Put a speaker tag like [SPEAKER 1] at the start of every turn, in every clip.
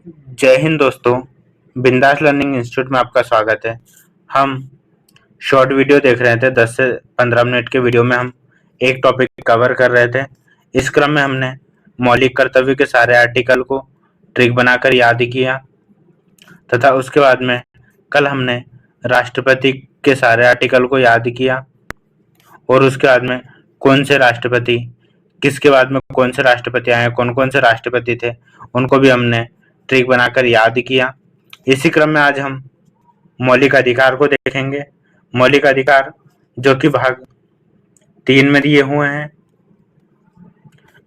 [SPEAKER 1] जय हिंद दोस्तों। बिंदास लर्निंग इंस्टीट्यूट में आपका स्वागत है। हम शॉर्ट वीडियो देख रहे थे। 10 से 15 मिनट के वीडियो में हम एक टॉपिक कवर कर रहे थे। इस क्रम में हमने मौलिक कर्तव्य के सारे आर्टिकल को ट्रिक बनाकर याद किया तथा उसके बाद में कल हमने राष्ट्रपति के सारे आर्टिकल को याद किया और उसके बाद में कौन से राष्ट्रपति, किसके बाद में कौन से राष्ट्रपति आए, कौन कौन से राष्ट्रपति थे, उनको भी हमने ट्रिक बनाकर याद किया। इसी क्रम में आज हम मौलिक अधिकार को देखेंगे। मौलिक अधिकार जो कि भाग 3 में दिए हुए हैं,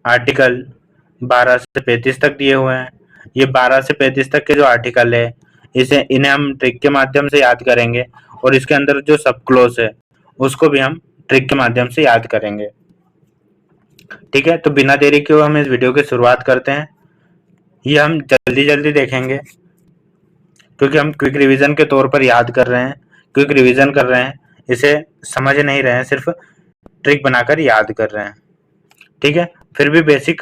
[SPEAKER 1] आर्टिकल 12 से 35 तक दिए हुए हैं। ये 12 से 35 तक के जो आर्टिकल है इन्हें हम ट्रिक के माध्यम से याद करेंगे और इसके अंदर जो सब क्लोज है उसको भी हम ट्रिक के माध्यम से याद करेंगे। ठीक है, तो बिना देरी के हम इस वीडियो की शुरुआत करते हैं। ये हम जल्दी जल्दी देखेंगे क्योंकि हम क्विक रिवीजन के तौर पर याद कर रहे हैं, क्विक रिवीजन कर रहे हैं, इसे समझ नहीं रहे हैं, सिर्फ ट्रिक बनाकर याद कर रहे हैं। ठीक है, फिर भी बेसिक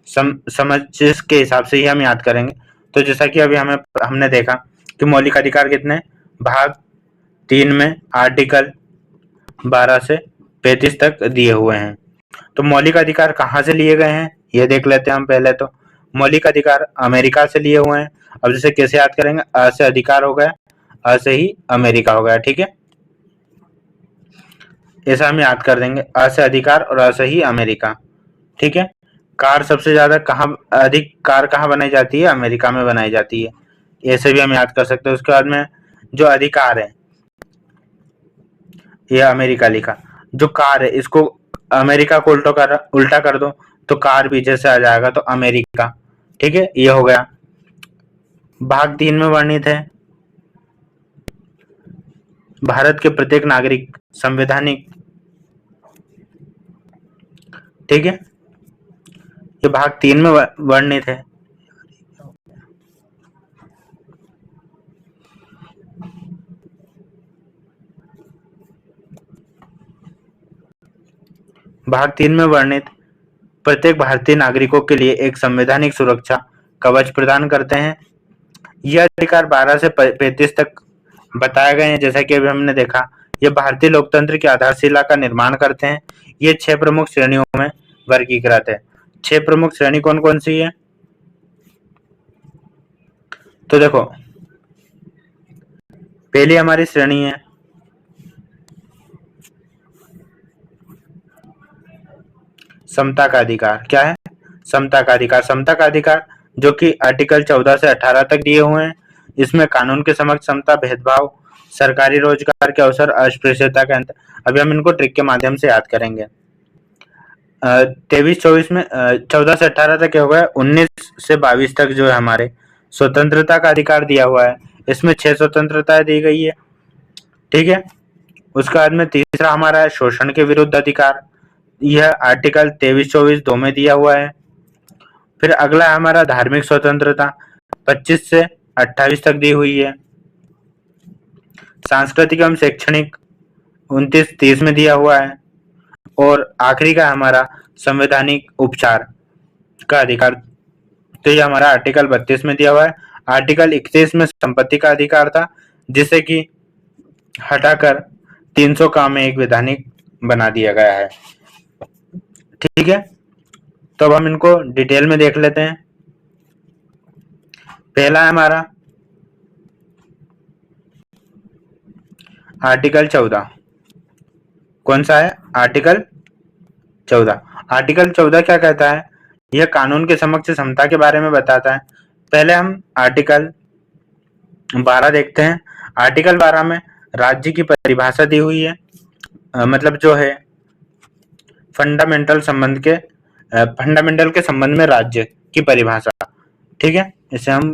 [SPEAKER 1] समझ के हिसाब से ही हम याद करेंगे। तो जैसा कि अभी हमने देखा कि मौलिक अधिकार कितने, भाग 3 में आर्टिकल 12 से 35 तक दिए हुए हैं। तो मौलिक अधिकार कहाँ से लिए गए हैं ये देख लेते हैं हम। पहले तो मौलिक अधिकार अमेरिका से लिए हुए हैं। अब जैसे कैसे याद करेंगे, अ से अधिकार हो गया, अ से ही अमेरिका हो गया। ठीक है, ऐसा हम याद कर देंगे, अ से अधिकार और अ से ही अमेरिका। ठीक है, कार सबसे ज्यादा अधिक कार कहाँ बनाई जाती है, अमेरिका में बनाई जाती है। ऐसे भी हम याद कर सकते हैं। उसके बाद में जो अधिकार है यह अमेरिका लिखा, जो कार है इसको अमेरिका को उल्टा कर दो तो कार पीछे से आ जाएगा, तो अमेरिका। ठीक है, ये हो गया। भाग 3 में वर्णित है भारत के प्रत्येक नागरिक संवैधानिक। ठीक है, ये भाग 3 में वर्णित है। भाग 3 में वर्णित प्रत्येक भारतीय नागरिकों के लिए एक संवैधानिक सुरक्षा कवच प्रदान करते हैं। यह अधिकार 12 से 35 तक बताए गए हैं। जैसा कि अभी हमने देखा, ये भारतीय लोकतंत्र की आधारशिला का निर्माण करते हैं। ये 6 प्रमुख श्रेणियों में वर्गीकृत है। 6 प्रमुख श्रेणी कौन कौन सी है, तो देखो पहली हमारी श्रेणी है समता का अधिकार। क्या है, समता का अधिकार। समता का अधिकार जो कि आर्टिकल 14 से 18 तक दिए हुए हैं। इसमें कानून के समक्ष समता, भेदभाव, सरकारी रोजगार के अवसर, अस्पृश्यता के अंत। अभी हम इनको ट्रिक के माध्यम से याद करेंगे। 23-24 में 14 से 18 तक क्या होगा, 19 से 22 तक जो है हमारे स्वतंत्रता का अधिकार दिया हुआ है। इसमें 6 स्वतंत्रताएं दी गई है। ठीक है, उसके बाद में तीसरा हमारा है शोषण के विरुद्ध अधिकार। यह आर्टिकल 23-24 दो में दिया हुआ है। फिर अगला है हमारा धार्मिक स्वतंत्रता, 25 से 28 तक दी हुई है। सांस्कृतिक एवं शैक्षणिक 29-30 में दिया हुआ है। और आखिरी का हमारा संवैधानिक उपचार का अधिकार, तो ये हमारा आर्टिकल 32 में दिया हुआ है। आर्टिकल 31 में संपत्ति का अधिकार था, जिसे कि हटाकर 300 का में एक वैधानिक बना दिया गया है। ठीक है, तो अब हम इनको डिटेल में देख लेते हैं। पहला है हमारा आर्टिकल 14। कौन सा है, आर्टिकल 14। आर्टिकल 14 क्या कहता है, यह कानून के समक्ष समता के बारे में बताता है। पहले हम आर्टिकल 12 देखते हैं। आर्टिकल 12 में राज्य की परिभाषा दी हुई है। मतलब जो है फंडामेंटल के संबंध में राज्य की परिभाषा। ठीक है, इसे हम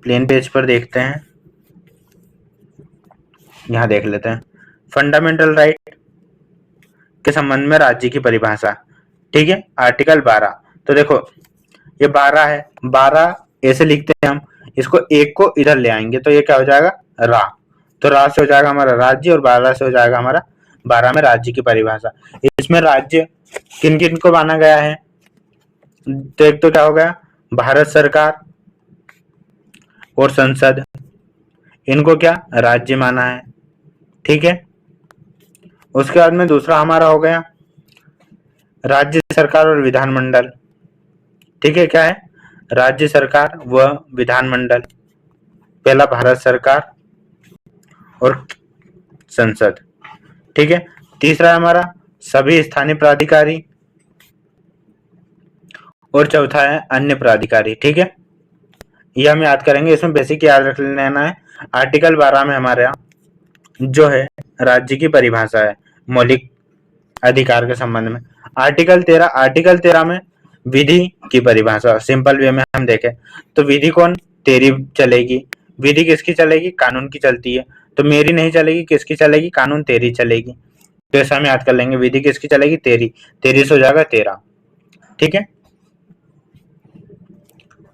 [SPEAKER 1] प्लेन पेज पर देखते हैं। यहाँ देख लेते हैं फंडामेंटल राइट के संबंध में राज्य की परिभाषा। ठीक है, आर्टिकल 12। तो देखो ये 12 है, 12 ऐसे लिखते हैं हम, इसको एक को इधर ले आएंगे तो ये क्या हो जाएगा, रा। तो रा से हो जाएगा हमारा राज्य और 12 से हो जाएगा हमारा 12 में राज्य की परिभाषा। इसमें राज्य किन किन को माना गया है, तो एक तो क्या हो गया, भारत सरकार, और संसद, इनको क्या राज्य माना है। ठीक है, उसके बाद में दूसरा हमारा हो गया राज्य सरकार और विधानमंडल। ठीक है, क्या है, राज्य सरकार व विधानमंडल, पहला भारत सरकार और संसद। ठीक है, तीसरा है हमारा सभी स्थानीय प्राधिकारी और चौथा है अन्य प्राधिकारी। ठीक है, ये हम याद करेंगे, इसमें बेसिक याद रख लेना है। आर्टिकल 12 में हमारे यहाँ जो है राज्य की परिभाषा है मौलिक अधिकार के संबंध में। आर्टिकल 13 में विधि की परिभाषा, सिंपल वे में हम देखें तो विधि कौन, तेरी चलेगी। विधि किसकी चलेगी, कानून की चलती है, तो मेरी नहीं चलेगी, किसकी चलेगी, कानून तेरी चलेगी। तो ऐसा हम याद कर लेंगे, विधि किसकी चलेगी, तेरी, तेरी से हो जाएगा तेरा। ठीक है,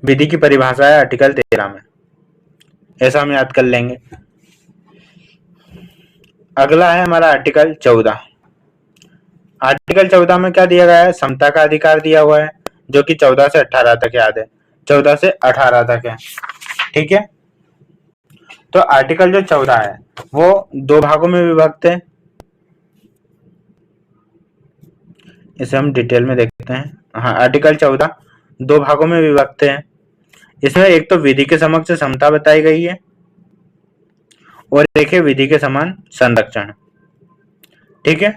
[SPEAKER 1] विधि की परिभाषा है आर्टिकल 13 में, ऐसा हम याद कर लेंगे। अगला है हमारा आर्टिकल 14। आर्टिकल 14 में क्या दिया गया है, समता का अधिकार दिया हुआ है, जो कि 14 से 18 तक याद है, 14 से 18 तक है। ठीक है, तो आर्टिकल जो 14 है वो दो भागों में विभक्त है, इसे हम डिटेल में देखते हैं। हाँ, आर्टिकल 14 दो भागों में विभक्त है। इसमें एक तो विधि के समक्ष समता बताई गई है और एक है विधि के समान संरक्षण। ठीक है,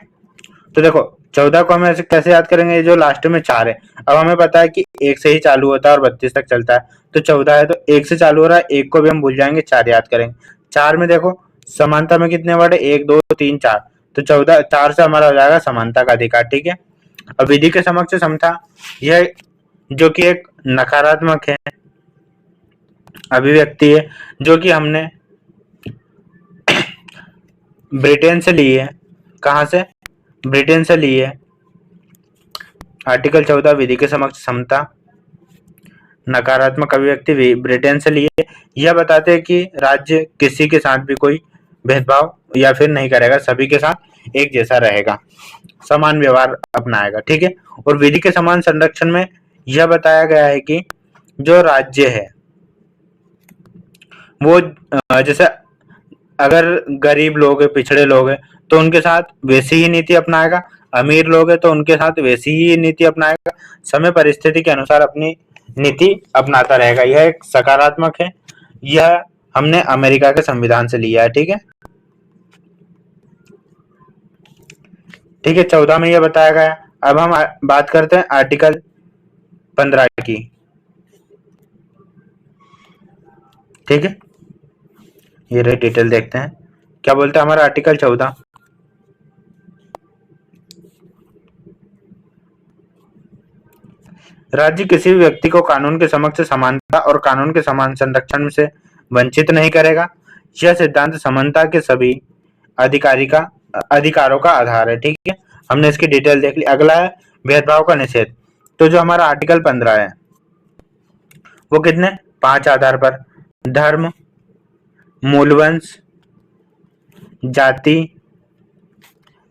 [SPEAKER 1] तो देखो 14 को हम ऐसे कैसे याद करेंगे, ये जो लास्ट में 4 है, अब हमें पता है कि 1 से ही चालू होता है और 32 तक चलता है, तो 14 है तो 1 से चालू हो रहा है, 1 को भी हम भूल जाएंगे, 4 याद करेंगे। 4 में देखो समानता में कितने वर्ड है, 1 2 3 4, तो 14 4 से हमारा हो जाएगा समानता का अधिकार। ठीक है, अब विधि के समक्ष समता, यह जो कि एक नकारात्मक है अभिव्यक्ति है, जो कि हमने ब्रिटेन से ली है। कहां से, ब्रिटेन से ली है। आर्टिकल 14 विधि के समक्ष समता नकारात्मक अभिव्यक्ति ब्रिटेन से ली है। यह बताते हैं कि राज्य किसी के साथ भी कोई भेदभाव या फिर नहीं करेगा, सभी के साथ एक जैसा रहेगा, समान व्यवहार अपनाएगा। ठीक है, और विधि के समान संरक्षण में यह बताया गया है कि जो राज्य है वो जैसे अगर गरीब लोग है, पिछड़े लोग हैं, तो उनके साथ वैसी ही नीति अपनाएगा, अमीर लोग हैं तो उनके साथ वैसी ही नीति अपनाएगा, समय परिस्थिति के अनुसार अपनी नीति अपनाता रहेगा। यह एक सकारात्मक है, यह हमने अमेरिका के संविधान से लिया है। ठीक है, ठीक है, 14 में यह बताया गया। अब हम बात करते हैं आर्टिकल 15 की। ठीक है, ये रे डिटेल देखते हैं क्या बोलते हैं हमारा आर्टिकल 14। राज्य किसी भी व्यक्ति को कानून के समक्ष समानता और कानून के समान संरक्षण से वंचित नहीं करेगा। यह सिद्धांत समानता के सभी अधिकारों का आधार है। ठीक है, हमने इसकी डिटेल देख ली। अगला है भेदभाव का निषेध। तो जो हमारा आर्टिकल 15 है वो कितने 5 आधार पर, धर्म, मूलवंश, जाति,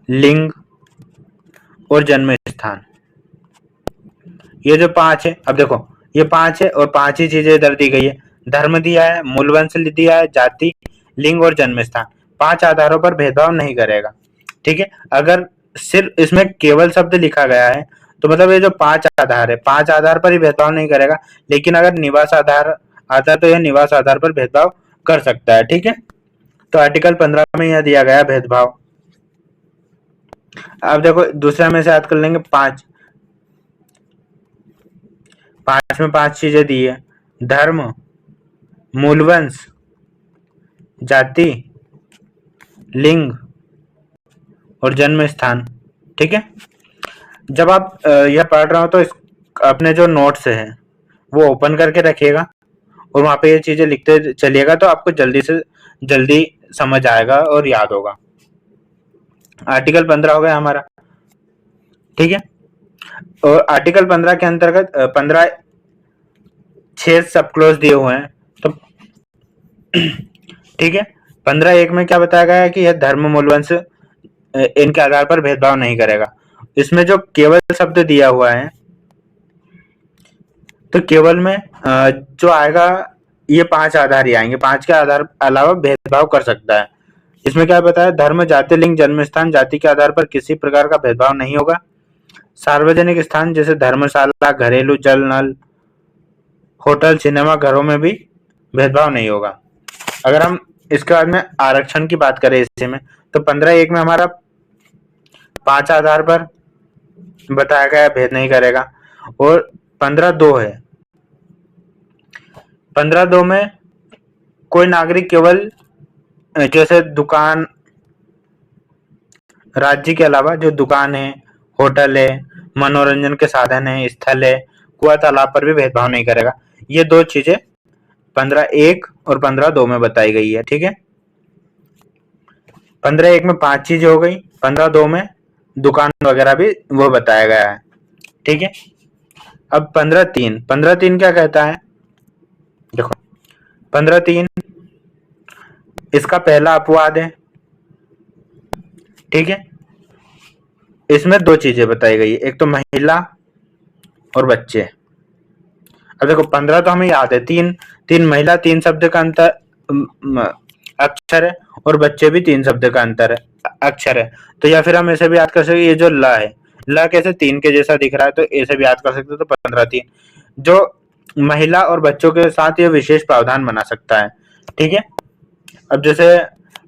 [SPEAKER 1] लिंग और जन्म स्थान, ये जो 5 है, अब देखो ये 5 है और 5 ही चीजें इधर दी गई है। धर्म दिया है, मूलवंश दिया है, जाति, लिंग और जन्म स्थान, 5 आधारों पर भेदभाव नहीं करेगा। ठीक है, अगर सिर्फ इसमें केवल शब्द लिखा गया है तो मतलब ये जो 5 आधार है, 5 आधार पर ही भेदभाव नहीं करेगा, लेकिन अगर निवास आधार आता तो यह निवास आधार पर भेदभाव कर सकता है। ठीक है, तो आर्टिकल 15 में यह दिया गया भेदभाव। अब देखो दूसरा में से याद कर लेंगे, 5 में 5 चीजें दी है, धर्म, मूलवंश, जाति, लिंग और जन्म स्थान। ठीक है, जब आप यह पढ़ रहे हो तो अपने जो नोट्स है वो ओपन करके रखिएगा और वहां पे ये चीजें लिखते चलिएगा, तो आपको जल्दी से जल्दी समझ आएगा और याद होगा। आर्टिकल 15 हो गया हमारा। ठीक है, और आर्टिकल 15 के अंतर्गत 15 6 सब क्लोज दिए हुए हैं। तो ठीक है, 15(1) में क्या बताया गया है कि यह धर्म, मूलवंश इनके आधार पर भेदभाव नहीं करेगा। इसमें जो केवल शब्द दिया हुआ है, तो केवल में जो आएगा ये 5 आधार ही आएंगे, 5 के आधार अलावा भेदभाव कर सकता है। इसमें क्या बताया, धर्म, जाति, लिंग, जन्म स्थान, जाति के आधार पर किसी प्रकार का भेदभाव नहीं होगा। सार्वजनिक स्थान जैसे धर्मशाला, घरेलू जल नल, होटल, सिनेमा घरों में भी भेदभाव नहीं होगा। अगर हम इसके बाद में आरक्षण की बात करें इसी में, तो 15(1) में हमारा 5 आधार पर बताया गया भेद नहीं करेगा। और 15(2) है, 15(2) में कोई नागरिक केवल जैसे दुकान, राज्य के अलावा जो दुकान है, होटल है, मनोरंजन के साधन है, स्थल है, कुआं तालाब पर भी भेदभाव नहीं करेगा। ये दो चीजें 15(1) और 15(2) में बताई गई है। ठीक है, 15(1) में 5 चीजें हो गई, 15(2) में दुकान वगैरह भी वो बताया गया है। ठीक है, अब 15(3) क्या कहता है, देखो 15(3) इसका पहला अपवाद है। ठीक है, इसमें दो चीजें बताई गई है, एक तो महिला और बच्चे। अब देखो 15 तो हमें याद है, तीन महिला 3 शब्द का अंतर अक्षर है, और बच्चे भी 3 शब्द का अंतर है अक्षर है। तो या फिर हम ऐसे भी याद कर सकते, ये जो ल है, ल कैसे 3 के जैसा दिख रहा है, तो ऐसे भी याद कर सकते। तो 15(3) जो महिला और बच्चों के साथ ये विशेष प्रावधान बना सकता है। ठीक है, अब जैसे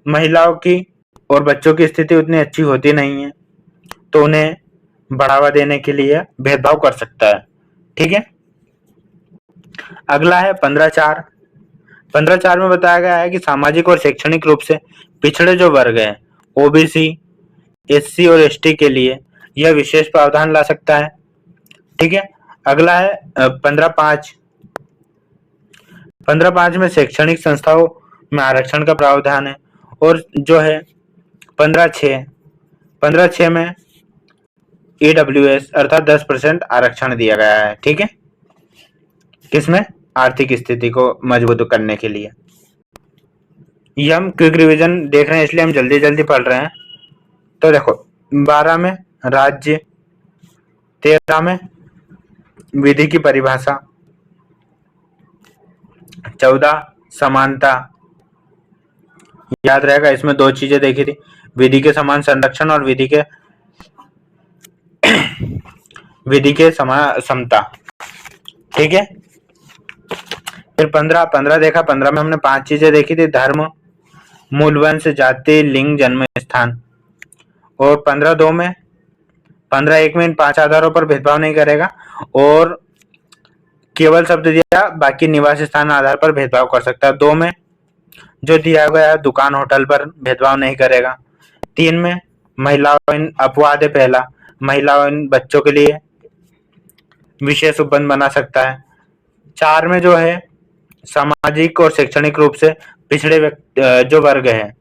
[SPEAKER 1] महिलाओं की और बच्चों की स्थिति उतनी अच्छी होती नहीं है, तो उन्हें बढ़ावा देने के लिए भेदभाव कर सकता है। ठीक है, अगला है 15(4). 15(4) में बताया गया है कि सामाजिक और शैक्षणिक रूप से पिछड़े जो वर्ग हैं, ओबीसी, एससी और एसटी के लिए यह विशेष प्रावधान ला सकता है। ठीक है, अगला है 15(5). 15(5) में शैक्षणिक संस्थाओं में आरक्षण का प्रावधान है। और जो है 15(6), 15(6) में ईडब्ल्यूएस अर्थात 10% आरक्षण दिया गया है। ठीक है, किसमें, आर्थिक स्थिति को मजबूत करने के लिए। ये हम क्विक रिवीजन देख रहे हैं, इसलिए हम जल्दी जल्दी पढ़ रहे हैं। तो देखो 12 में राज्य, 13 में विधि की परिभाषा, 14 समानता, याद रहेगा इसमें दो चीजें देखी थी, विधि के समान संरक्षण और विधि के समान समता। ठीक है, फिर 15 देखा, 15 में हमने 5 चीजें देखी थी, धर्म, मूल वंश, जाति, लिंग, जन्म स्थान। और 15(2) में 15(1) में इन 5 आधारों पर भेदभाव नहीं करेगा, और केवल शब्द दिया, बाकी निवास स्थान आधार पर भेदभाव कर सकता है। 2 में जो दिया गया है दुकान, होटल पर भेदभाव नहीं करेगा। 3 में महिलाओं, अपवाद है पहला, महिलाओं बच्चों के लिए विशेष उपबंध बना सकता है। 4 में जो है सामाजिक और शैक्षणिक रूप से पिछड़े जो वर्ग है,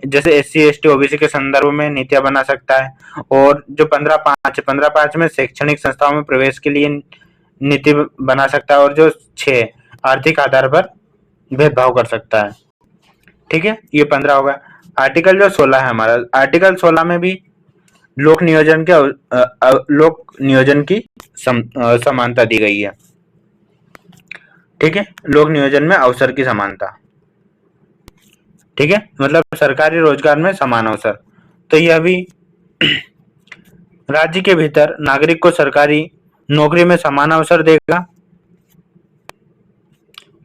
[SPEAKER 1] जैसे एससी, एसटी, ओबीसी के संदर्भ में नीतियां बना सकता है। और जो 15(5) में शैक्षणिक संस्थाओं में प्रवेश के लिए नीति बना सकता है। और जो 6 आर्थिक आधार पर भेदभाव कर सकता है। ठीक है, ये 15 होगा। आर्टिकल जो 16 है हमारा, आर्टिकल 16 में भी लोक नियोजन की समानता दी गई है। ठीक है, लोक नियोजन में अवसर की समानता। ठीक है, मतलब सरकारी रोजगार में समान अवसर। तो यह भी राज्य के भीतर नागरिक को सरकारी नौकरी में समान अवसर देगा।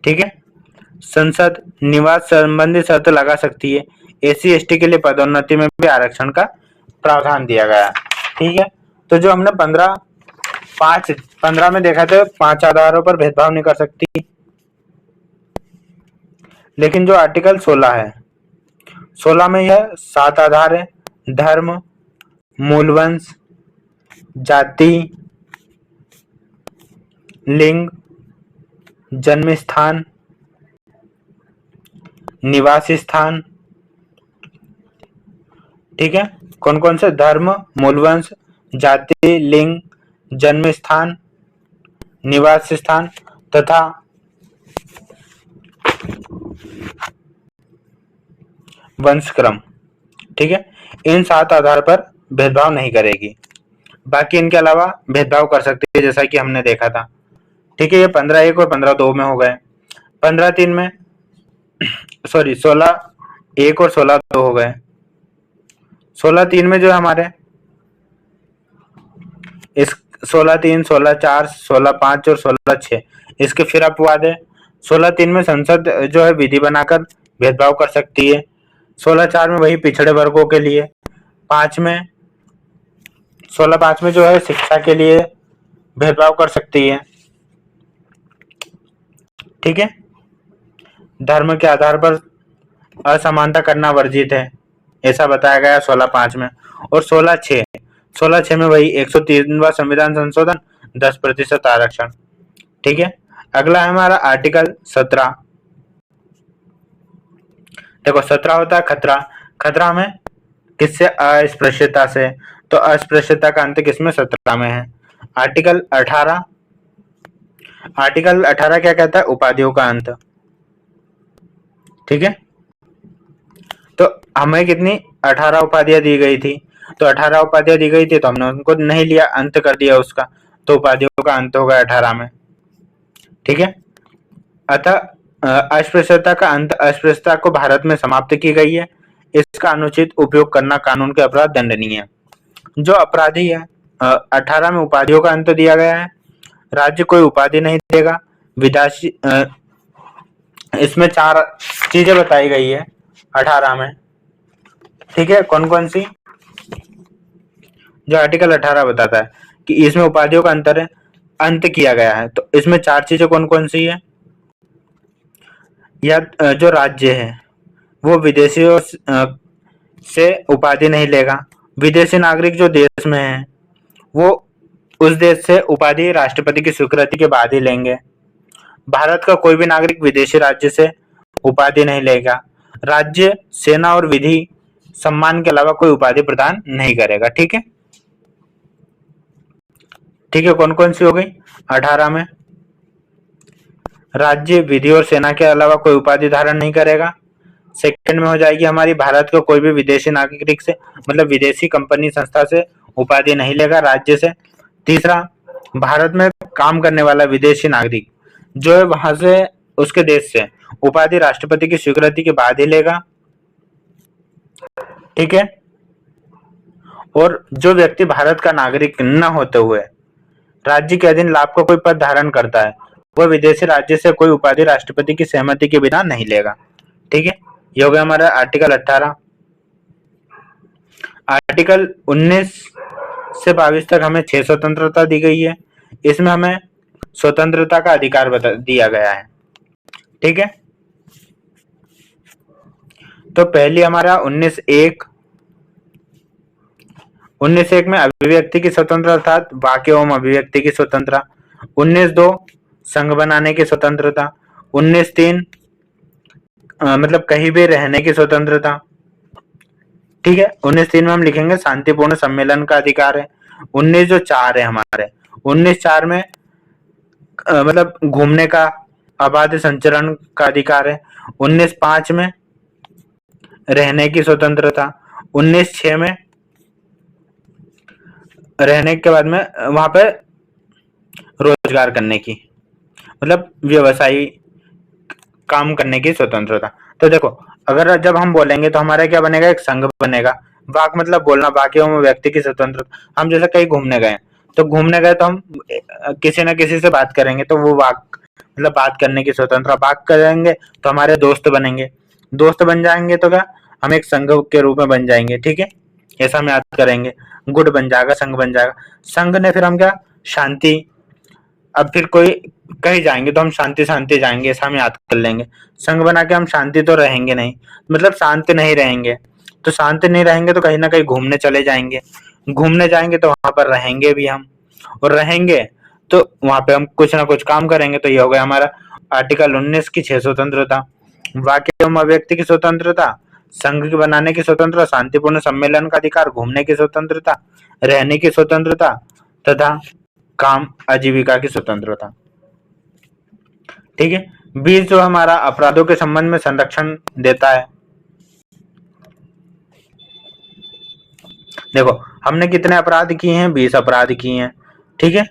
[SPEAKER 1] ठीक है, संसद निवास संबंधी शर्त लगा सकती है। एससी एसटी के लिए पदोन्नति में भी आरक्षण का प्रावधान दिया गया है। ठीक है, तो जो हमने 15 में देखा था, 5 आधारों पर भेदभाव नहीं कर सकती। लेकिन जो आर्टिकल 16 है, 16 में यह 7 आधार है, धर्म, मूलवंश, जाति, लिंग, जन्म स्थान, निवास स्थान। ठीक है, कौन कौन से, धर्म, मूलवंश, जाति, लिंग, जन्म स्थान, निवास स्थान तथा वंशक्रम। ठीक है, इन 7 आधार पर भेदभाव नहीं करेगी, बाकी इनके अलावा भेदभाव कर सकती है, जैसा कि हमने देखा था। ठीक है, ये 15(1) और 15(2) में हो गए। 15(3) में सॉरी 16(1) और 16(2) हो गए। 16(3) में जो है हमारे इस 16(3), 16(4), 16(5) और 16(6) इसके फिर अपवाद है। 16(3) में संसद जो है विधि बनाकर भेदभाव कर सकती है। 16(4) में वही पिछड़े वर्गों के लिए। 16(5) में जो है शिक्षा के लिए भेदभाव कर सकती है। ठीक है। धर्म के आधार पर असमानता करना वर्जित है, ऐसा बताया गया 16(5) में। और 16(6) में वही 103वां संविधान संशोधन, 10% आरक्षण। ठीक है। अगला है हमारा आर्टिकल 17। देखो 17 होता है खतरा। खतरा में किससे? अस्पृश्यता से। तो अस्पृश्यता का अंत किसमें? 17 में है। आर्टिकल 18। आर्टिकल 18 क्या कहता है? उपाधियों का अंत। ठीक है। तो हमें कितनी 18 उपाधियां दी गई थी। तो 18 उपाधियां दी गई थी तो हमने उनको नहीं लिया, अंत कर दिया उसका। तो उपाधियों का अंत होगा 18 में। ठीक है। अतः अस्पृश्यता का अंत, अस्पृश्यता को भारत में समाप्त की गई है। इसका अनुचित उपयोग करना कानून के अपराध दंडनीय है। जो अपराधी है 18 में उपाधियों का अंत दिया गया है। राज्य कोई उपाधि नहीं देगा। विदेशी इसमें 4 चीजें बताई गई है 18 में। ठीक है। कौन कौन सी? जो आर्टिकल 18 बताता है कि इसमें उपाधियों का अंत किया गया है। तो इसमें 4 चीजें कौन कौन सी है? या जो राज्य है वो विदेशियों से उपाधि नहीं लेगा। विदेशी नागरिक जो देश में है वो उस देश से उपाधि राष्ट्रपति की स्वीकृति के बाद ही लेंगे। भारत का कोई भी नागरिक विदेशी राज्य से उपाधि नहीं लेगा। राज्य, सेना और विधि सम्मान के अलावा कोई उपाधि प्रदान नहीं करेगा। ठीक है। ठीक है। कौन कौन सी हो गई 18 में? राज्य, विधि और सेना के अलावा कोई उपाधि धारण नहीं करेगा। सेकंड में हो जाएगी हमारी, भारत का कोई भी विदेशी नागरिक से मतलब विदेशी कंपनी संस्था से उपाधि नहीं लेगा राज्य से। तीसरा, भारत में काम करने वाला विदेशी नागरिक जो है वहां से उसके देश से उपाधि राष्ट्रपति की स्वीकृति के बाद ही लेगा। ठीक है। और जो व्यक्ति भारत का नागरिक न होते हुए राज्य के अधीन लाभ का कोई पद धारण करता है वह विदेशी राज्य से कोई उपाधि राष्ट्रपति की सहमति के बिना नहीं लेगा। ठीक है। ये हो गया हमारा आर्टिकल 18। आर्टिकल 19 से 22 तक हमें 6 स्वतंत्रता दी गई है। इसमें हमें स्वतंत्रता का अधिकार दिया गया है। ठीक है। तो पहली हमारा 19(1) में अभिव्यक्ति की स्वतंत्रता अर्थात वाक्य एवं अभिव्यक्ति की स्वतंत्रता। 19(2) संघ बनाने की स्वतंत्रता। 19(3) मतलब कहीं भी रहने की स्वतंत्रता। ठीक है। 19(3) में हम लिखेंगे शांतिपूर्ण सम्मेलन का अधिकार है। 19(4) है हमारे, 19(4) में मतलब घूमने का, अबाध संचरण का अधिकार है। 19(5) में रहने की स्वतंत्रता। 19(6) में रहने के बाद में वहां पे रोजगार करने की मतलब व्यवसायी काम करने की स्वतंत्रता। तो देखो अगर जब हम बोलेंगे तो हमारा क्या बनेगा? एक संघ बनेगा। वाक मतलब बोलना, वाक्य एवं व्यक्ति की स्वतंत्रता। हम जैसे कहीं घूमने गए तो हम किसी न किसी से बात करेंगे तो वो वाक मतलब बात करने की स्वतंत्रता। बात करेंगे तो हमारे दोस्त बनेंगे, दोस्त बन जाएंगे तो क्या हम एक संघ के रूप में बन जाएंगे। ठीक है। ऐसा हम याद करेंगे। गुट बन जाएगा, संघ बन जाएगा। संघ ने फिर हम क्या? शांति। अब फिर कोई कहीं जाएंगे तो हम शांति शांति जाएंगे, ऐसा हम याद कर लेंगे। संघ बना के हम शांति तो रहेंगे नहीं, मतलब शांत नहीं रहेंगे। तो शांत नहीं रहेंगे तो कहीं ना कहीं घूमने चले जाएंगे। घूमने जाएंगे तो वहां पर रहेंगे भी हम, और रहेंगे तो वहां पे हम कुछ ना कुछ काम करेंगे। तो ये हो गया हमारा आर्टिकल 19 की 6 स्वतंत्रता। वाक्य एवं अभिव्यक्ति की स्वतंत्रता, संघ के बनाने की स्वतंत्रता, शांतिपूर्ण सम्मेलन का अधिकार, घूमने की स्वतंत्रता, रहने की स्वतंत्रता तथा काम आजीविका की स्वतंत्रता। ठीक है। 20 जो हमारा अपराधों के संबंध में संरक्षण देता है। देखो हमने कितने अपराध किए हैं? 20 अपराध किए हैं। ठीक है।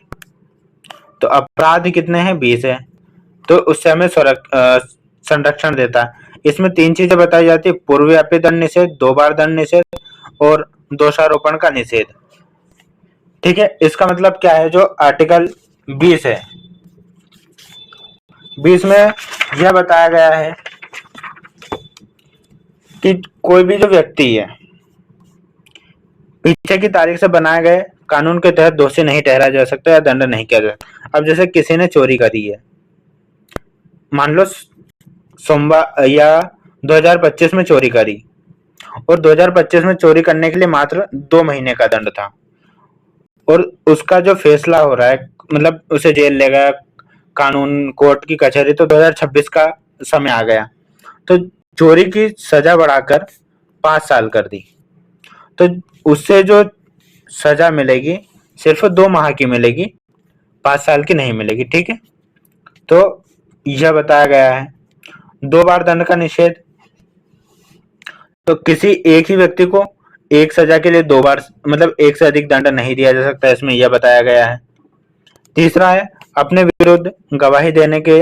[SPEAKER 1] तो अपराध कितने हैं? 20 है। तो उससे हमें संरक्षण देता है। इसमें 3 चीजें बताई जाती है: पूर्वव्यापी दंड निषेध, 2 बार दंड निषेध और दोषारोपण का निषेध। ठीक है, इसका मतलब क्या है? जो आर्टिकल 20 है, 20 में यह बताया गया है कि कोई भी जो व्यक्ति है पीछे की तारीख से बनाए गए कानून के तहत दोषी नहीं ठहराया जा सकता या दंड नहीं किया जा सकता। अब जैसे किसी ने चोरी करी है, मान लो सोमवार या 2025 में चोरी करी, और 2025 में चोरी करने के लिए मात्र 2 महीने का दंड था, और उसका जो फैसला हो रहा है, मतलब उसे जेल ले गया कानून, कोर्ट की कचहरी, तो 2026 का समय आ गया, तो चोरी की सजा बढ़ाकर 5 साल कर दी, तो उससे जो सजा मिलेगी सिर्फ 2 माह की मिलेगी, 5 साल की नहीं मिलेगी। ठीक है, तो यह बताया गया है। 2 बार दंड का निषेध, तो किसी एक ही व्यक्ति को एक सजा के लिए 2 बार, मतलब एक से अधिक दंड नहीं दिया जा सकता, इसमें यह बताया गया है। तीसरा है अपने विरुद्ध गवाही देने के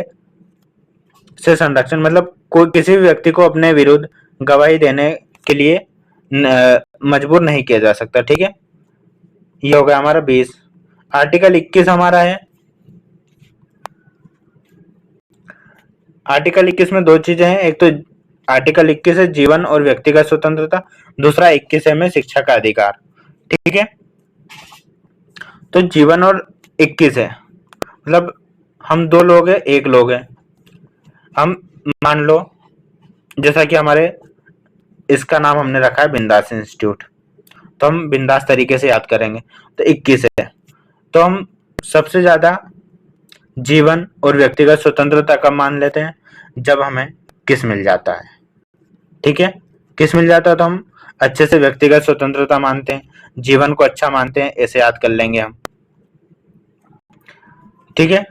[SPEAKER 1] से संरक्षण, मतलब कोई किसी भी व्यक्ति को अपने विरुद्ध गवाही देने के लिए मजबूर नहीं किया जा सकता। ठीक है, ये हो गया हमारा 20। आर्टिकल 21 हमारा है। आर्टिकल 21 में 2 चीजें हैं, एक तो आर्टिकल 21 है जीवन और व्यक्तिगत स्वतंत्रता, दूसरा 21 है में शिक्षा का अधिकार। ठीक है, तो जीवन और 21 है, मतलब हम 2 लोग हैं, एक लोग है, हम मान लो जैसा कि हमारे इसका नाम हमने रखा है बिंदास इंस्टीट्यूट, तो हम बिंदास तरीके से याद करेंगे, तो 21 है। तो हम सबसे ज्यादा जीवन और व्यक्तिगत स्वतंत्रता कब मान लेते हैं? जब हमें किस मिल जाता है। ठीक है, किस मिल जाता है तो हम अच्छे से व्यक्तिगत स्वतंत्रता मानते हैं, जीवन को अच्छा मानते हैं, ऐसे याद कर लेंगे हम। ठीक है,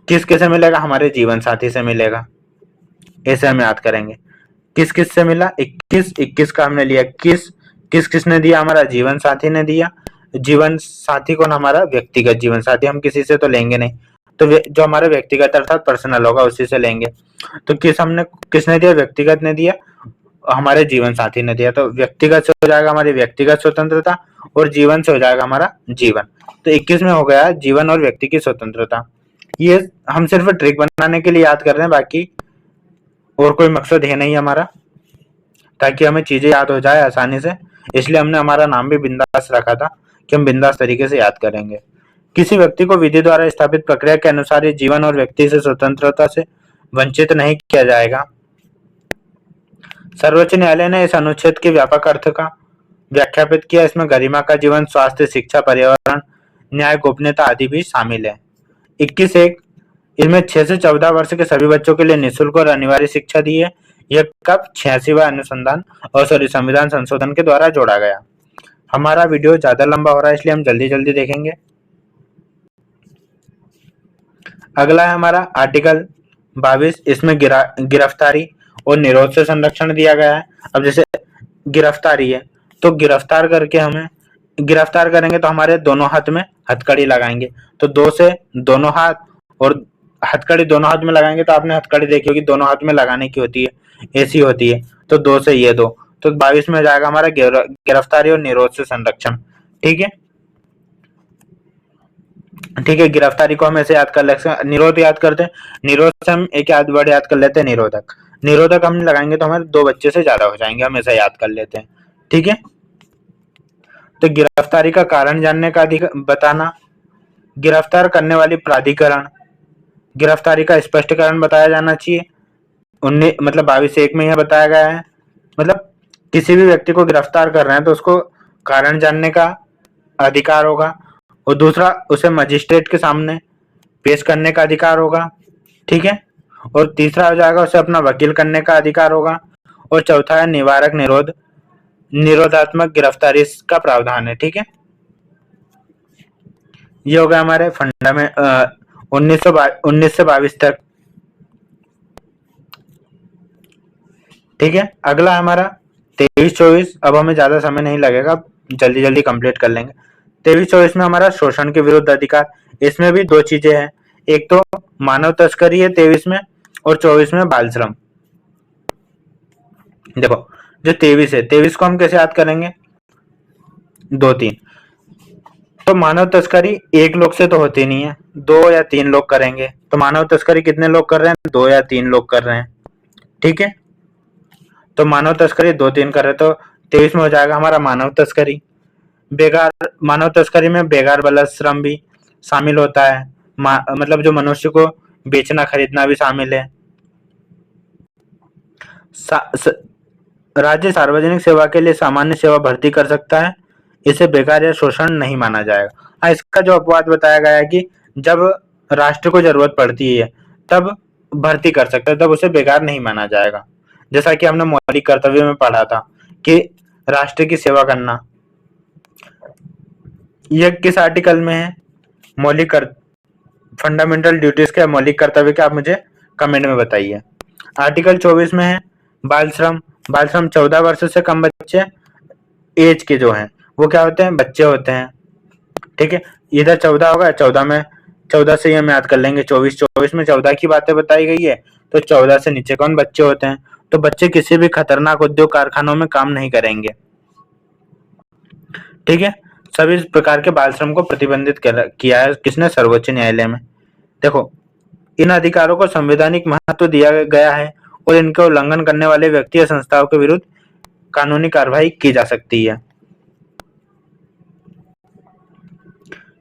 [SPEAKER 1] किस किसे मिलेगा? हमारे जीवन साथी से मिलेगा, ऐसे हम याद करेंगे। किस किस से मिला? 21 का हमने लिया। किस किसने दिया? हमारा जीवन साथी ने दिया। जीवन साथी कौन? हमारा व्यक्तिगत जीवन साथी, हम किसी से तो लेंगे नहीं, तो जो हमारा व्यक्तिगत अर्थात पर्सनल होगा उसी से लेंगे। तो किसने दिया? व्यक्तिगत ने दिया, हमारे जीवन साथी ने दिया, तो व्यक्तिगत से हो जाएगा हमारी व्यक्तिगत स्वतंत्रता, और जीवन से हो जाएगा हमारा जीवन। तो 21 में हो गया जीवन और व्यक्ति की स्वतंत्रता। ये हम सिर्फ ट्रिक बनाने के लिए याद कर रहे हैं, बाकी और कोई मकसद है नहीं हमारा, ताकि हमें चीजें याद हो जाए आसानी से, इसलिए हमने हमारा नाम भी बिंदास रखा था कि हम बिंदास तरीके से याद करेंगे। किसी व्यक्ति को विधि द्वारा स्थापित प्रक्रिया के अनुसार जीवन और व्यक्ति से स्वतंत्रता से वंचित नहीं किया जाएगा। सर्वोच्च न्यायालय ने इस अनुच्छेद के व्यापक अर्थ का व्याख्यापित किया। इसमें गरिमा का जीवन, स्वास्थ्य, शिक्षा, पर्यावरण, न्याय, गोपनीयता आदि भी शामिल है। 21(1) इसमें 6 से 14 वर्ष के सभी बच्चों के लिए निःशुल्क और अनिवार्य शिक्षा दी है। यह कब? 86वां अनुसंधान और संविधान संशोधन के द्वारा जोड़ा गया। हमारा वीडियो ज्यादा लंबा हो रहा है, इसलिए हम जल्दी जल्दी देखेंगे। अगला है हमारा आर्टिकल 22। इसमें गिरफ्तारी और निरोध से संरक्षण दिया गया है। अब जैसे गिरफ्तारी है, तो गिरफ्तार करके हमें गिरफ्तार करेंगे तो हमारे दोनों हाथ में हथकड़ी लगाएंगे, तो 2 से दोनों हाथ, और हथकड़ी दोनों हाथ में लगाएंगे, तो आपने हथकड़ी देखी होगी दोनों हाथ में लगाने की होती है, ऐसी होती है, तो 2 से ये 2, तो 22 में जाएगा हमारा गिरफ्तारी और निरोध से संरक्षण। ठीक है, ठीक है, गिरफ्तारी को हम ऐसे याद कर लेते हैं, निरोध याद करते हैं, निरोध से हम एक वर्ड याद कर लेते हैं, निरोधक। निरोधक हम लगाएंगे तो हमारे 2 बच्चे से ज्यादा हो जाएंगे, हम ऐसा याद कर लेते हैं। ठीक है, तो गिरफ्तारी का कारण जानने का बताना, गिरफ्तार करने वाली प्राधिकरण, गिरफ्तारी का स्पष्टीकरण बताया जाना चाहिए। 22(1) में यह बताया गया है, मतलब किसी भी व्यक्ति को गिरफ्तार कर रहे हैं तो उसको कारण जानने का अधिकार होगा, और दूसरा उसे मजिस्ट्रेट के सामने पेश करने का अधिकार होगा। ठीक है, और तीसरा हो जाएगा उसे अपना वकील करने का अधिकार होगा, और चौथा है निवारक निरोधात्मक गिरफ्तारी का प्रावधान है। ठीक है, ये हो गया हमारे फंडामेंट 19 से 22 तक। ठीक है, अगला हमारा 23-24। अब हमें ज्यादा समय नहीं लगेगा, जल्दी जल्दी कंप्लीट कर लेंगे। 23-24 में हमारा शोषण के विरुद्ध अधिकार। इसमें भी 2 चीजें हैं, एक तो मानव तस्करी है 23 में, और 24 में बाल श्रम। देखो जो 23 है, 23 को हम कैसे याद करेंगे, 2-3। तो मानव तस्करी एक लोग से तो होती नहीं है, 2 या 3 लोग करेंगे। तो मानव तस्करी कितने लोग कर रहे हैं, 2 या 3 लोग कर रहे हैं। ठीक है, तो मानव तस्करी 2-3 कर रहे हैं, तो 23 में हो जाएगा हमारा मानव तस्करी। बेगार, मानव तस्करी में बेगार बलद श्रम भी शामिल होता है, मतलब जो मनुष्य को बेचना खरीदना भी शामिल है। राज्य सार्वजनिक सेवा के लिए सामान्य सेवा भर्ती कर सकता है, इसे बेकार या शोषण नहीं माना जाएगा। हाँ, इसका जो अपवाद बताया गया है कि जब राष्ट्र को जरूरत पड़ती है तब भर्ती कर सकता है, तब उसे बेकार नहीं माना जाएगा। जैसा कि हमने मौलिक कर्तव्य में पढ़ा था कि राष्ट्र की सेवा करना, यह किस आर्टिकल में है, फंडामेंटल ड्यूटीज के मौलिक कर्तव्य के, आप मुझे कमेंट में बताइए। आर्टिकल 24 में है बाल श्रम। बाल श्रम 14 वर्ष से कम बच्चे एज के जो हैं वो क्या होते हैं, बच्चे होते हैं। ठीक है, इधर 14 होगा, 14 से हम याद कर लेंगे 24 में 14 की बातें बताई गई है, तो 14 से नीचे कौन बच्चे होते हैं। तो बच्चे किसी भी खतरनाक उद्योग कारखानों में काम नहीं करेंगे। ठीक है, सभी प्रकार के बाल श्रम को प्रतिबंधित किया है किसने, सर्वोच्च न्यायालय में। देखो इन अधिकारों को संवैधानिक महत्व दिया गया है और इनका उल्लंघन करने वाले व्यक्ति या संस्थाओं के विरुद्ध कानूनी कार्रवाई की जा सकती है।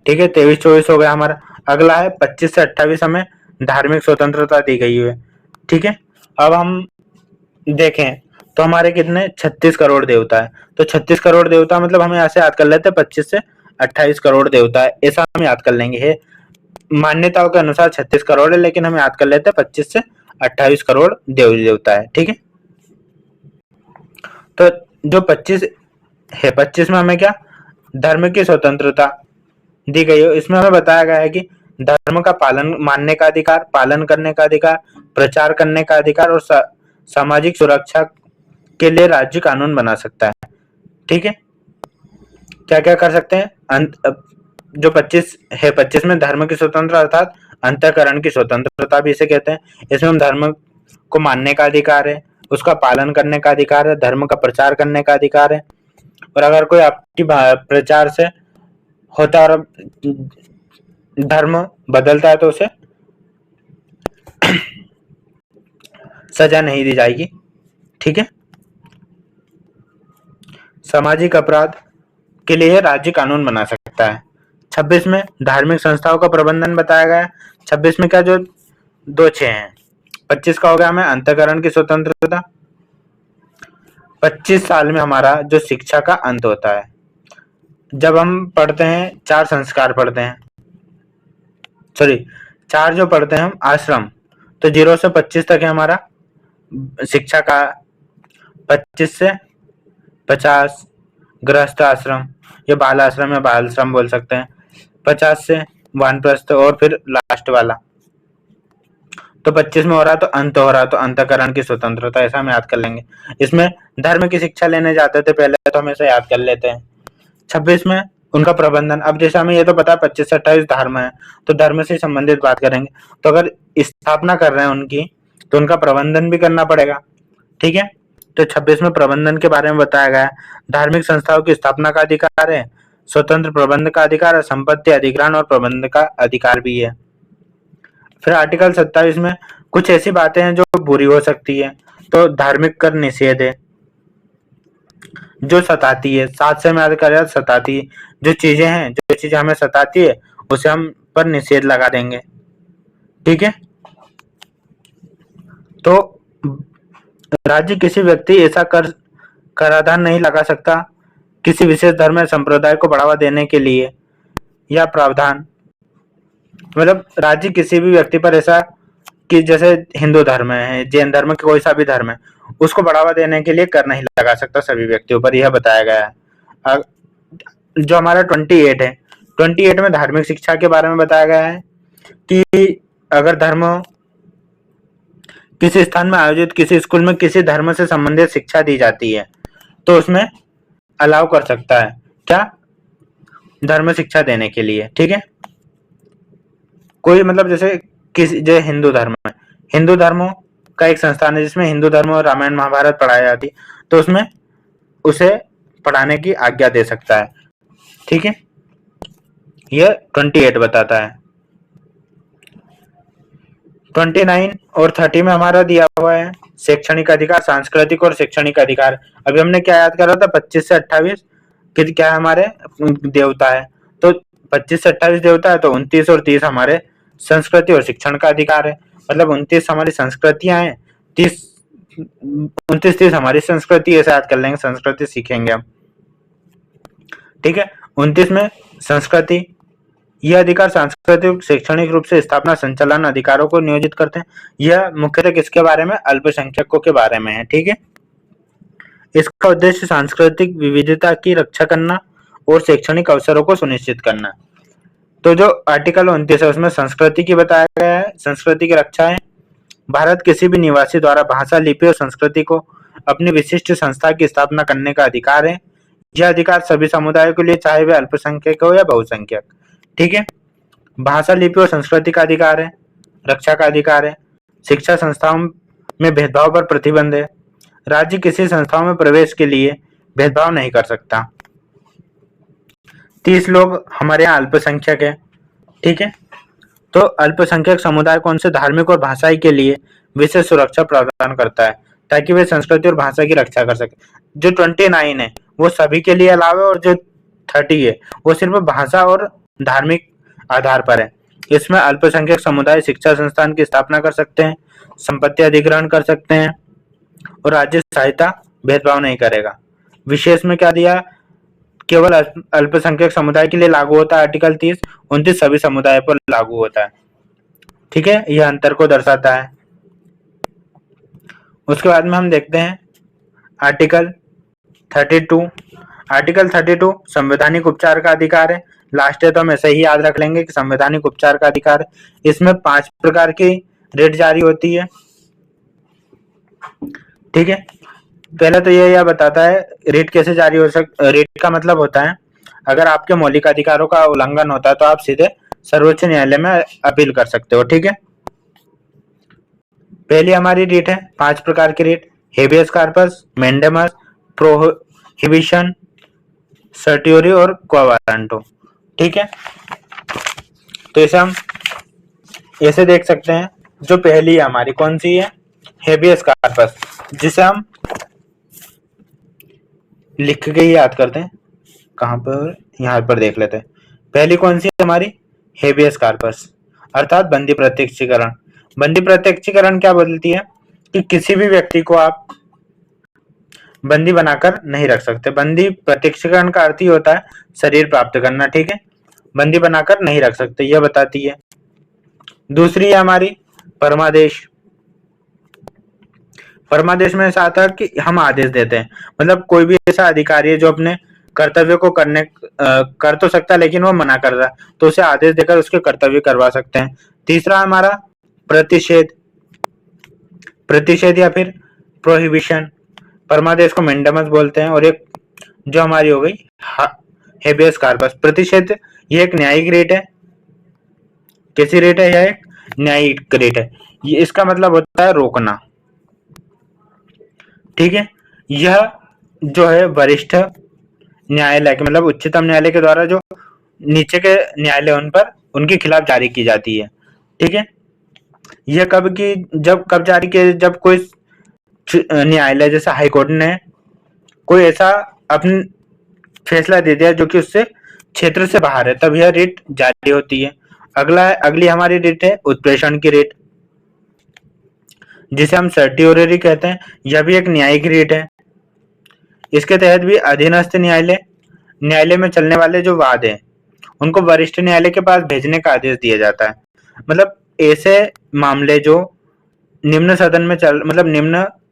[SPEAKER 1] ठीक है, 23-24 हो गया हमारा। अगला है 25 से 28 हमें धार्मिक स्वतंत्रता दी गई है। ठीक है, अब हम देखें तो हमारे कितने 36 करोड़ देवता है। तो 36 करोड़ देवता मतलब हम यहाँ से याद कर लेते हैं 25 से 28 करोड़ देवता है, ऐसा हम याद कर लेंगे। है मान्यताओं के अनुसार 36 करोड़ है, लेकिन हम याद कर लेते हैं 25 से 28 करोड़ देवी देवता है। ठीक है, तो जो 25 है, 25 में हमें क्या धर्म की स्वतंत्रता दी गई है। इसमें हमें बताया गया है कि धर्म का पालन, मानने का अधिकार, पालन करने का अधिकार, प्रचार करने का अधिकार और सामाजिक सुरक्षा के लिए राज्य कानून बना सकता है। ठीक है, क्या क्या कर सकते हैं, जो 25 है, 25 में धर्म की स्वतंत्रता अर्थात अंतःकरण की स्वतंत्रता भी इसे कहते हैं। इसमें हम धर्म को मानने का अधिकार है, उसका पालन करने का अधिकार है, धर्म का प्रचार करने का अधिकार है, और अगर कोई आपकी प्रचार से होता है और धर्म बदलता है तो उसे सजा नहीं दी जाएगी। ठीक है, सामाजिक अपराध के लिए राज्य कानून बना सकता है। 26 में धार्मिक संस्थाओं का प्रबंधन बताया गया है। 26 में क्या जो 2-6 हैं। 25 का हो गया हमें अंतःकरण की स्वतंत्रता। 25 साल में हमारा जो शिक्षा का अंत होता है, जब हम पढ़ते हैं 4 संस्कार पढ़ते हैं, सॉरी 4 जो पढ़ते हैं हम आश्रम, तो 0 से 25 तक है हमारा शिक्षा का। 25 से 50 गृहस्थ आश्रम, ये बाल आश्रम या बाल श्रम बोल सकते हैं। 50 से वानप्रस्थ और फिर लास्ट वाला। तो 25 में हो रहा तो अंत हो रहा, तो अंतःकरण की स्वतंत्रता, ऐसा हम याद कर लेंगे। इसमें धर्म की शिक्षा लेने जाते थे पहले, तो हम ऐसा याद कर लेते हैं। 26 में उनका प्रबंधन, अब जैसे हमें ये तो पता है 25 से 28 धर्म है, तो धर्म से संबंधित बात करेंगे। तो अगर स्थापना कर रहे हैं उनकी, तो उनका प्रबंधन भी करना पड़ेगा। ठीक है, तो 26 में प्रबंधन के बारे में बताया गया है। धार्मिक संस्थाओं की स्थापना का अधिकार है, स्वतंत्र प्रबंध का अधिकार है, संपत्ति अधिग्रहण और प्रबंध का अधिकार भी है। फिर आर्टिकल 27 में कुछ ऐसी बातें हैं जो बुरी हो सकती है, तो धार्मिक कर निषेध है, जो सताती है। 7 से याद करें, सताती जो चीजें हैं, जो चीजें हमें सताती है उसे हम पर निषेध लगा देंगे। ठीक है, तो राज्य किसी व्यक्ति ऐसा कराधान नहीं लगा सकता किसी विशेष धर्म या संप्रदाय को बढ़ावा देने के लिए, या प्रावधान, मतलब राज्य किसी भी व्यक्ति पर ऐसा कि जैसे हिंदू धर्म है, जैन धर्म के कोई सा भी धर्म है, उसको बढ़ावा देने के लिए कर नहीं लगा सकता सभी व्यक्तियों पर, यह बताया गया है। जो हमारा 28 है, 28 में धार्मिक शिक्षा के बारे में बताया गया है कि अगर धर्म किसी स्थान में आयोजित किसी स्कूल में किसी धर्म से संबंधित शिक्षा दी जाती है, तो उसमें अलाउ कर सकता है क्या, धर्म शिक्षा देने के लिए। ठीक है, कोई मतलब जैसे किसी जो हिंदू धर्म है, हिंदू धर्मों का एक संस्थान है जिसमें हिंदू धर्म और रामायण महाभारत पढ़ाई जाती, तो उसमें उसे पढ़ाने की आज्ञा दे सकता है। ठीक है, यह 28 बताता है। 29 और 30 में हमारा दिया हुआ है शैक्षणिक अधिकार, सांस्कृतिक और शैक्षणिक अधिकार। अभी हमने क्या याद करा था, 25 से 28 क्या है हमारे देवता है, तो 25 से 28 देवता है, तो 29 और 30 हमारे संस्कृति और शिक्षण का अधिकार है। मतलब 29 हमारी संस्कृतियां हैं, 29-30 हमारी संस्कृति, ऐसे याद कर लेंगे, संस्कृति सीखेंगे हम। ठीक है, 29 में संस्कृति, यह अधिकार सांस्कृतिक शैक्षणिक रूप से स्थापना संचालन अधिकारों को नियोजित करते हैं। यह मुख्यतः किसके बारे में, अल्पसंख्यकों के बारे में है। ठीक है, इसका उद्देश्य सांस्कृतिक विविधता की रक्षा करना और शैक्षणिक अवसरों को सुनिश्चित करना। तो जो आर्टिकल 29 है उसमें संस्कृति की बताया गया है, संस्कृति की रक्षा है। भारत किसी भी निवासी द्वारा भाषा, लिपि और संस्कृति को अपनी विशिष्ट संस्था की स्थापना करने का अधिकार है। यह अधिकार सभी समुदायों के लिए, चाहे वे अल्पसंख्यक हो या बहुसंख्यक। ठीक है, भाषा, लिपि और संस्कृति का अधिकार है, रक्षा का अधिकार है। शिक्षा संस्थाओं में भेदभाव पर प्रतिबंध है। राज्य किसी संस्थाओं में प्रवेश के लिए भेदभाव नहीं कर सकता। 30 लोग हमारे यहाँ अल्पसंख्यक है। ठीक है, तो अल्पसंख्यक समुदाय को उनसे धार्मिक और भाषाई के लिए विशेष सुरक्षा प्रदान करता है ताकि वे संस्कृति और भाषा की रक्षा कर सके। जो 29 है वो सभी के लिए अलावा है, और जो 30 है वो सिर्फ भाषा और धार्मिक आधार पर है। इसमें अल्पसंख्यक समुदाय शिक्षा संस्थान की स्थापना कर सकते हैं, संपत्ति अधिग्रहण कर सकते हैं, और राज्य सहायता भेदभाव नहीं करेगा। विशेष में क्या दिया, केवल अल्पसंख्यक समुदाय के लिए लागू होता है आर्टिकल 30, 29 सभी समुदाय पर लागू होता है। ठीक है, यह अंतर को दर्शाता है। उसके बाद में हम देखते हैं आर्टिकल 32। आर्टिकल 32 संवैधानिक उपचार का अधिकार है। लास्ट है तो हम ऐसे ही याद रख लेंगे कि संवैधानिक उपचार का अधिकार है। इसमें 5 प्रकार की रिट जारी होती है। ठीक है, पहले तो यह बताता है रिट कैसे जारी हो रिट का मतलब होता है अगर आपके मौलिक अधिकारों का उल्लंघन होता है तो आप सीधे सर्वोच्च न्यायालय में अपील कर सकते हो। ठीक है, पहली हमारी रिट है 5 प्रकार की writ, habeas corpus, mandamus, prohibition, certiorari और क्वा वारंटो। ठीक है, तो इसे हम ऐसे देख सकते हैं। जो पहली है हमारी कौन सी है, हेबियस कार्पस, जिसे हम लिख के ही याद करते हैं। कहां पर, यहाँ पर देख लेते हैं। पहली कौन सी है हमारी, हेबियस कार्पस, अर्थात बंदी प्रत्यक्षीकरण। बंदी प्रत्यक्षीकरण क्या बोलती है कि किसी भी व्यक्ति को आप बंदी बनाकर नहीं रख सकते। बंदी प्रत्यक्षीकरण का अर्थ ही होता है शरीर प्राप्त करना। ठीक है, बंदी बनाकर नहीं रख सकते, यह बताती है। दूसरी है हमारी परमादेश। परमादेश में ऐसा आता है कि हम आदेश देते हैं, मतलब कोई भी ऐसा अधिकारी है जो अपने कर्तव्य को करने कर तो सकता है लेकिन वो मना कर रहा है, तो उसे आदेश देकर उसके कर्तव्य करवा सकते हैं। तीसरा हमारा प्रतिषेध, प्रतिषेध या फिर प्रोहिबिशन। परमादेश को मेंडेमस बोलते हैं। और एक जो हमारी हो गई हेबियस कार्पस, प्रतिषेध, ये एक न्यायिक रेट है। कैसी रेट है, यह एक न्यायिक रेट है। ये इसका मतलब होता है रोकना। ठीक है, यह जो है वरिष्ठ न्यायालय के मतलब उच्चतम न्यायालय के द्वारा जो नीचे के न्यायालय उन पर उनके खिलाफ जारी की जाती है। ठीक है, यह कब जारी किया, जब कोई न्यायालय जैसे हाईकोर्ट ने कोई ऐसा अपना फैसला दे दिया जो कि उससे क्षेत्र से बाहर है, तब यह रिट जारी होती है। अगली हमारी रिट है उत्प्रेषण की रिट, जिसे हम सर्टियोरी कहते हैं। यह भी एक न्यायिक रिट है। इसके तहत भी अधीनस्थ न्यायालय में चलने वाले जो वाद हैं उनको वरिष्ठ न्यायालय के पास भेजने का आदेश दिया जाता है। मतलब ऐसे मामले जो निम्न सदन में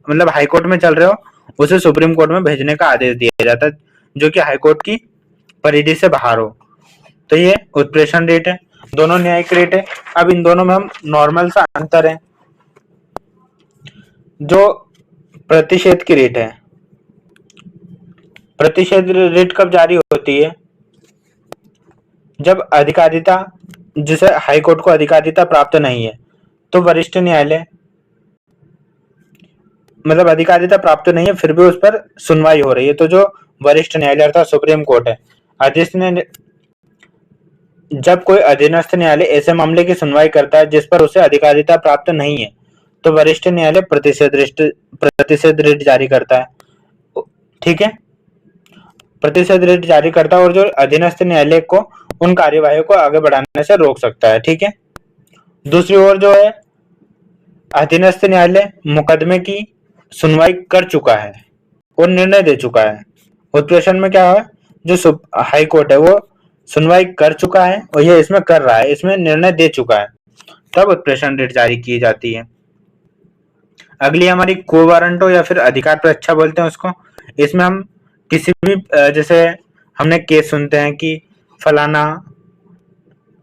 [SPEAKER 1] मतलब हाई कोर्ट में चल रहे हो, उसे सुप्रीम कोर्ट में भेजने का आदेश दिया जाता है जो कि हाई कोर्ट की परिधि से बाहर हो। तो ये उत्प्रेषण रेट है। दोनों न्यायिक रेट है। अब इन दोनों में हम नॉर्मल सा अंतर है। जो प्रतिषेध की रेट है, प्रतिषेध रेट कब जारी होती है, जब अधिकारिता जिसे हाई कोर्ट को अधिकारिता प्राप्त नहीं है, तो वरिष्ठ न्यायालय मतलब अधिकारिता प्राप्त नहीं है फिर भी उस पर सुनवाई हो रही है, तो जो वरिष्ठ न्यायालय अर्थात सुप्रीम कोर्ट है, अधीनस्थ न्यायालय जब कोई अधीनस्थ न्यायालय ऐसे मामले की सुनवाई करता है जिस पर उसे अधिकारिता प्राप्त नहीं है, तो वरिष्ठ न्यायालय प्रतिषेध रिट जारी करता है। ठीक है, प्रतिषेध रिट जारी करता है और जो अधीनस्थ न्यायालय को उन कार्यवाही को आगे बढ़ाने से रोक सकता है। ठीक है, दूसरी ओर जो है अधीनस्थ न्यायालय मुकदमे की सुनवाई कर चुका है और निर्णय दे चुका है। उत्प्रेषण में क्या है, जो हाई कोर्ट है वो सुनवाई कर चुका है और ये इसमें कर रहा है, इसमें निर्णय दे चुका है, तब उत्प्रेषण रिट जारी की जाती है। अगली हमारी को वारंटो या फिर अधिकार परीक्षा बोलते हैं उसको। इसमें हम किसी भी जैसे हमने केस सुनते हैं कि फलाना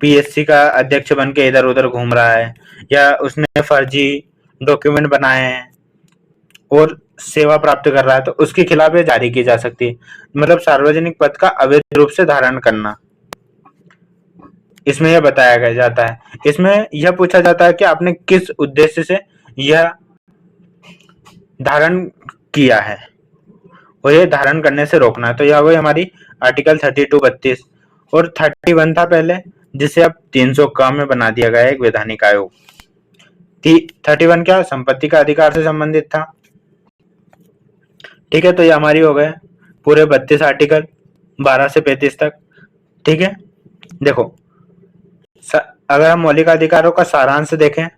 [SPEAKER 1] पीएससी का अध्यक्ष बन के इधर उधर घूम रहा है या उसने फर्जी डॉक्यूमेंट बनाए हैं और सेवा प्राप्त कर रहा है, तो उसके खिलाफ ये जारी की जा सकती है। मतलब सार्वजनिक पद का अवैध रूप से धारण करना, इसमें यह बताया गया जाता है। इसमें यह पूछा जाता है कि आपने किस उद्देश्य से यह धारण किया है और यह धारण करने से रोकना है। तो यह हुई हमारी आर्टिकल 32-32 और 31 था पहले, जिसे अब 300 क में बना दिया गया है एक वैधानिक आयोग। 31 क्या संपत्ति का अधिकार से संबंधित था। ठीक है, तो ये हमारी हो गए पूरे 32 आर्टिकल 12 से 35 तक। ठीक है, देखो अगर हम मौलिक अधिकारों का सारांश देखें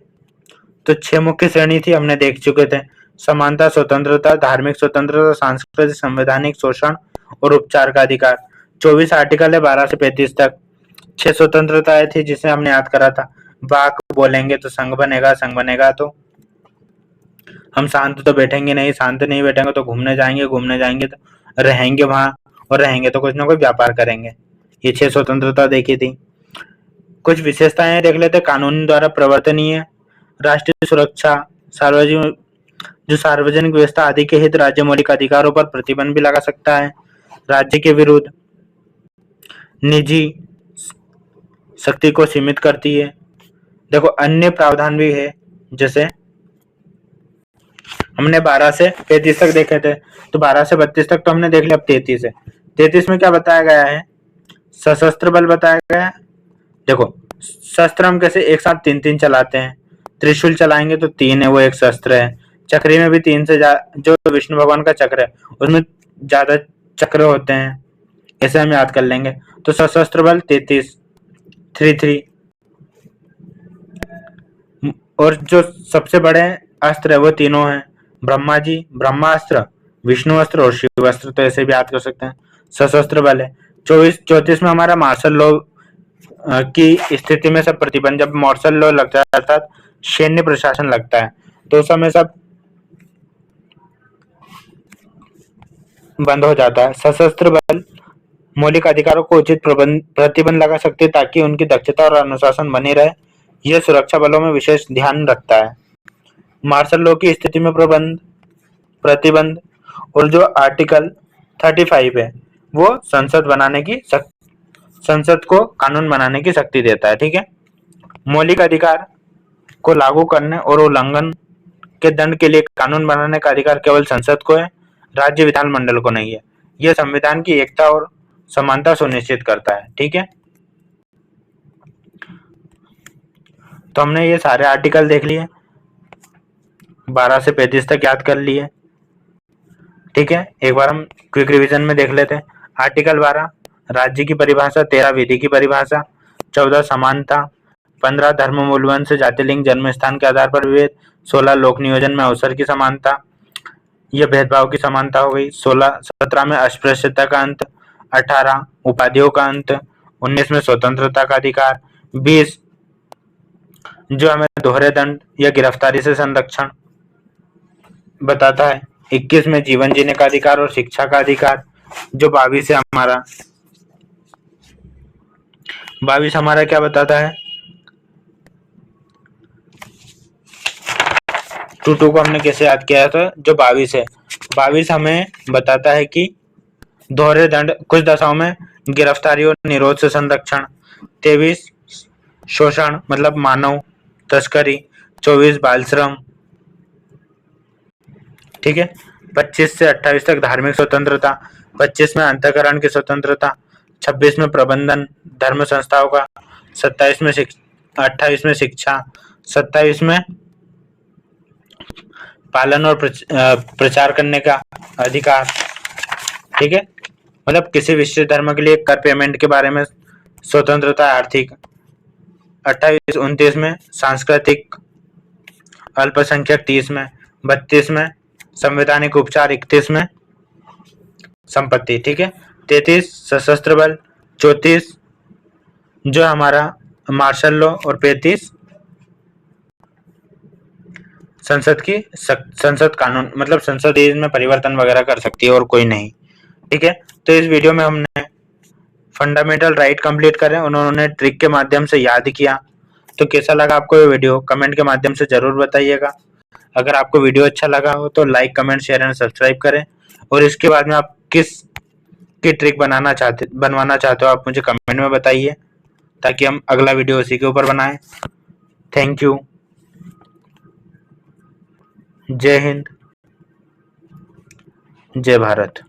[SPEAKER 1] तो 6 मुख्य श्रेणी थी, हमने देख चुके थे। समानता, स्वतंत्रता, धार्मिक स्वतंत्रता, सांस्कृतिक, संवैधानिक शोषण और उपचार का अधिकार। 24 आर्टिकल है 12 से 35 तक। 6 स्वतंत्रताएं थी जिसे हमने याद करा था। वाक बोलेंगे तो संघ बनेगा, संघ बनेगा तो हम शांत तो बैठेंगे नहीं, शांत नहीं बैठेंगे तो घूमने जाएंगे तो रहेंगे वहां, और रहेंगे तो कुछ ना कुछ व्यापार करेंगे। ये 6 स्वतंत्रता देखी थी। कुछ विशेषताएं देख लेते। कानून द्वारा प्रवर्तनीय, राष्ट्रीय सुरक्षा, सार्वजनिक व्यवस्था आदि के हित, राज्य मौलिक अधिकारों पर प्रतिबंध भी लगा सकता है, राज्य के विरुद्ध, निजी शक्ति को सीमित करती है। देखो अन्य प्रावधान भी है, जैसे हमने 12 से 35 तक देखे थे, तो 12 से 32 तक तो हमने देख लिया। अब 33 है। 33 में क्या बताया गया है, सशस्त्र बल बताया गया है। देखो शस्त्र हम कैसे एक साथ 3-3 चलाते हैं। त्रिशूल चलाएंगे तो 3 है, वो एक शस्त्र है। चक्री में भी 3 से जो विष्णु भगवान का चक्र है उसमें ज्यादा चक्र होते हैं, ऐसे हम याद कर लेंगे। तो सशस्त्र बल 33 33। और जो सबसे बड़े अस्त्र है वो तीनों हैं, ब्रह्मा जी, ब्रह्मास्त्र, विष्णु अस्त्र और शिव अस्त्र, तो ऐसे भी याद कर सकते हैं। सशस्त्र बल है। 34 में हमारा मार्शल लॉ की स्थिति में सब प्रतिबंध, जब मार्शल लॉ लगता है अर्थात सैन्य प्रशासन लगता है तो उस समय सब बंद हो जाता है। सशस्त्र बल मौलिक अधिकारों को उचित प्रतिबंध लगा सकते हैं ताकि उनकी दक्षता और अनुशासन बनी रहे। यह सुरक्षा बलों में विशेष ध्यान रखता है। मार्शल लॉ की स्थिति में प्रतिबंध और जो आर्टिकल 35 है वो संसद को कानून बनाने की शक्ति देता है। ठीक है, मौलिक अधिकार को लागू करने और उल्लंघन के दंड के लिए कानून बनाने का अधिकार केवल संसद को है, राज्य विधानमंडल को नहीं है। यह संविधान की एकता और समानता सुनिश्चित करता है। ठीक है, तो हमने ये सारे आर्टिकल देख लिए, 12 से 35 तक याद कर लिए। ठीक है, एक बार हम क्विक रिवीजन में देख लेते हैं। आर्टिकल 12 राज्य की परिभाषा, 13 विधि की परिभाषा, 14 समानता, 15 धर्म मूलवंश जाति लिंग जन्म स्थान के आधार पर विभेद, 16 लोक नियोजन में अवसर की समानता, यह भेदभाव की समानता हो गई। 17 में अस्पृश्यता का अंत, 18 उपाधियों का अंत, 19 में स्वतंत्रता का अधिकार, 20 जो हमें दोहरे दंड या गिरफ्तारी से संरक्षण बताता है, 21 में जीवन जीने का अधिकार और शिक्षा का अधिकार, जो 22 है हमारा 22 हमारा क्या बताता है, 22 को हमने कैसे याद किया था, जो 22 है 22 हमें बताता है कि दोहरे दंड, कुछ दशाओं में गिरफ्तारी और निरोध से संरक्षण। 23 शोषण मतलब मानव तस्करी, 24 बाल श्रम, ठीक है। 25 से 28 तक धार्मिक स्वतंत्रता, 25 में अंतःकरण की स्वतंत्रता, 26 में प्रबंधन धर्म संस्थाओं का, 27 में 28 में शिक्षा, 27 में पालन और प्रचार करने का अधिकार, ठीक है। मतलब किसी विशेष धर्म के लिए कर पेमेंट के बारे में स्वतंत्रता आर्थिक। 28 29 में सांस्कृतिक, अल्पसंख्यक 30 में, 32 में संवैधानिक उपचार, 31 में संपत्ति, ठीक है। 33 सशस्त्र बल, 34 जो हमारा मार्शल लॉ और 35 संसद कानून, मतलब संसद में परिवर्तन वगैरह कर सकती है और कोई नहीं, ठीक है। तो इस वीडियो में हमने फंडामेंटल राइट कंप्लीट करे, उन्होंने ट्रिक के माध्यम से याद किया। तो कैसा लगा आपको ये वीडियो, कमेंट के माध्यम से जरूर बताइएगा। अगर आपको वीडियो अच्छा लगा हो तो like, comment, share and subscribe करें। और इसके बाद में आप किस की ट्रिक बनवाना चाहते हो आप मुझे कमेंट में बताइए, ताकि हम अगला वीडियो उसी के ऊपर बनाएं। Thank you. जय हिंद, जय भारत।